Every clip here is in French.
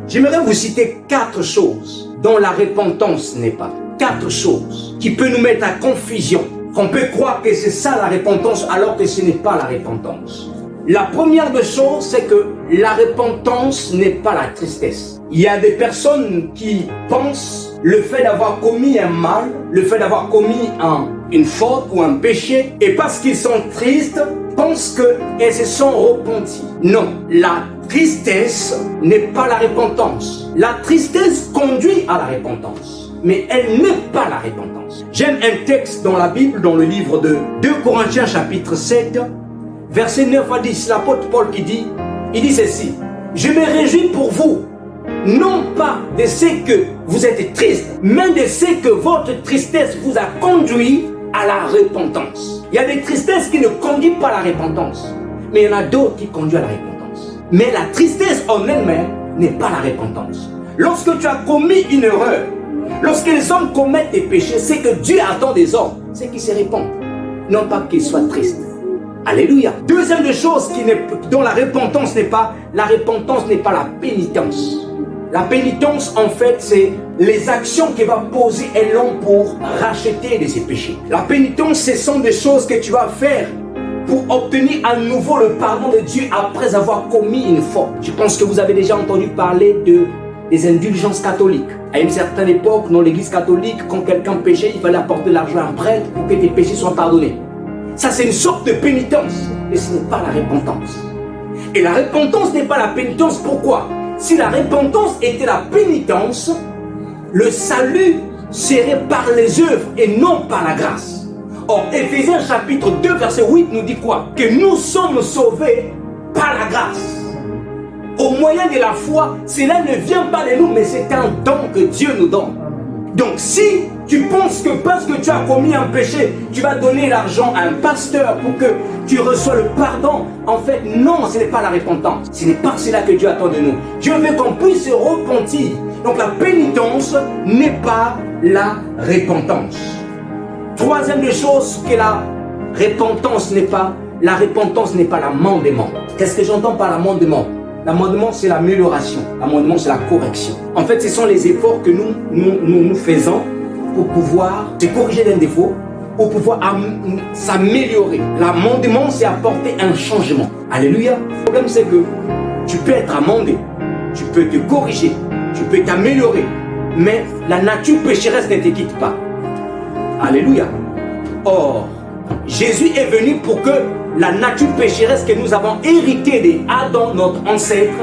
J'aimerais vous citer 4 choses dont la repentance n'est pas. 4 choses qui peuvent nous mettre à confusion. Qu'on peut croire que c'est ça la repentance alors que ce n'est pas la repentance. La première des choses, c'est que la repentance n'est pas la tristesse. Il y a des personnes qui pensent le fait d'avoir commis un mal, le fait d'avoir commis une faute ou un péché, et parce qu'ils sont tristes, pensent qu'elles se sont repenties. Non, la tristesse n'est pas la repentance. La tristesse conduit à la repentance, mais elle n'est pas la repentance. J'aime un texte dans la Bible, dans le livre de 2 Corinthiens chapitre 7, verset 9 à 10, l'apôtre Paul il dit ceci: je me réjouis pour vous, non pas de ce que vous êtes triste, mais de ce que votre tristesse vous a conduit à la repentance. Il y a des tristesses qui ne conduisent pas à la repentance, mais il y en a d'autres qui conduisent à la repentance. Mais la tristesse en elle-même n'est pas la repentance. Lorsque tu as commis une erreur, lorsque les hommes commettent des péchés, c'est que Dieu attend des hommes, c'est qu'ils se répandent, non pas qu'ils soient tristes. Alléluia. Deuxième des choses dont la repentance n'est pas la pénitence. La pénitence, en fait, c'est les actions qu'il va poser un homme pour racheter de ses péchés. La pénitence, ce sont des choses que tu vas faire pour obtenir à nouveau le pardon de Dieu après avoir commis une faute. Je pense que vous avez déjà entendu parler des indulgences catholiques. À une certaine époque, dans l'église catholique, quand quelqu'un péchait, il fallait apporter de l'argent à un prêtre pour que tes péchés soient pardonnés. Ça, c'est une sorte de pénitence, et ce n'est pas la repentance. Et la repentance n'est pas la pénitence. Pourquoi? Si la repentance était la pénitence, le salut serait par les œuvres et non par la grâce. Or, Éphésiens chapitre 2, verset 8 nous dit quoi? Que nous sommes sauvés par la grâce. Au moyen de la foi, cela ne vient pas de nous, mais c'est un don que Dieu nous donne. Donc si tu penses que parce que tu as commis un péché, tu vas donner l'argent à un pasteur pour que tu reçoives le pardon, en fait non, ce n'est pas la repentance. Ce n'est pas cela que Dieu attend de nous. Dieu veut qu'on puisse se repentir. Donc la pénitence n'est pas la repentance. Troisième des choses que la repentance n'est pas l'amendement. Qu'est-ce que j'entends par l'amendement? L'amendement, c'est l'amélioration. L'amendement, c'est la correction. En fait, ce sont les efforts que nous faisons pour pouvoir se corriger d'un défaut, pour pouvoir s'améliorer. L'amendement, c'est apporter un changement. Alléluia. Le problème, c'est que tu peux être amendé, tu peux te corriger, tu peux t'améliorer, mais la nature pécheresse ne te quitte pas. Alléluia. Or, Jésus est venu pour que la nature pécheresse que nous avons héritée d'Adam, notre ancêtre,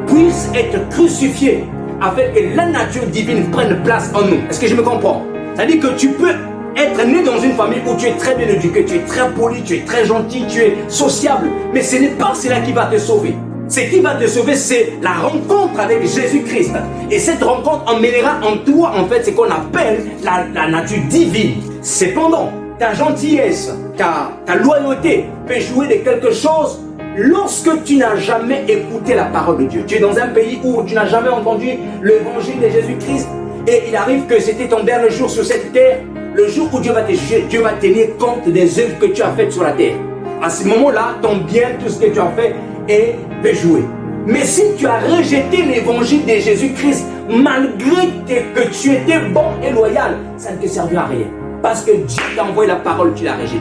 puisse être crucifiée afin que la nature divine prenne place en nous. Est-ce que je me comprends? C'est-à-dire que tu peux être né dans une famille où tu es très bien éduqué, tu es très poli, tu es très gentil, tu es sociable, mais ce n'est pas cela qui va te sauver. Ce qui va te sauver, c'est la rencontre avec Jésus-Christ. Et cette rencontre emmènera en toi, en fait, ce qu'on appelle la nature divine. Cependant, ta gentillesse, ta loyauté peut jouer de quelque chose lorsque tu n'as jamais écouté la parole de Dieu. Tu es dans un pays où tu n'as jamais entendu l'évangile de Jésus-Christ et il arrive que c'était ton dernier jour sur cette terre, le jour où Dieu va te juger, Dieu va tenir compte des œuvres que tu as faites sur la terre. À ce moment-là, ton bien, tout ce que tu as fait, peut jouer. Mais si tu as rejeté l'évangile de Jésus-Christ, malgré que tu étais bon et loyal, ça ne te servira à rien. Parce que Dieu t'a envoyé la parole, tu l'as rejetée.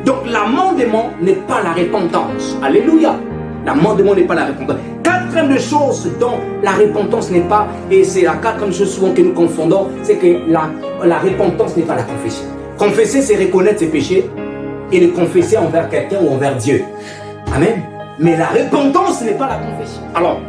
Donc l'amendement n'est pas la repentance. Alléluia. L'amendement n'est pas la repentance. Quatrième chose dont la repentance n'est pas, et c'est la quatrième chose souvent que nous confondons, c'est que la repentance n'est pas la confession. Confesser, c'est reconnaître ses péchés et le confesser envers quelqu'un ou envers Dieu. Amen. Mais la repentance n'est pas la confession. Alors,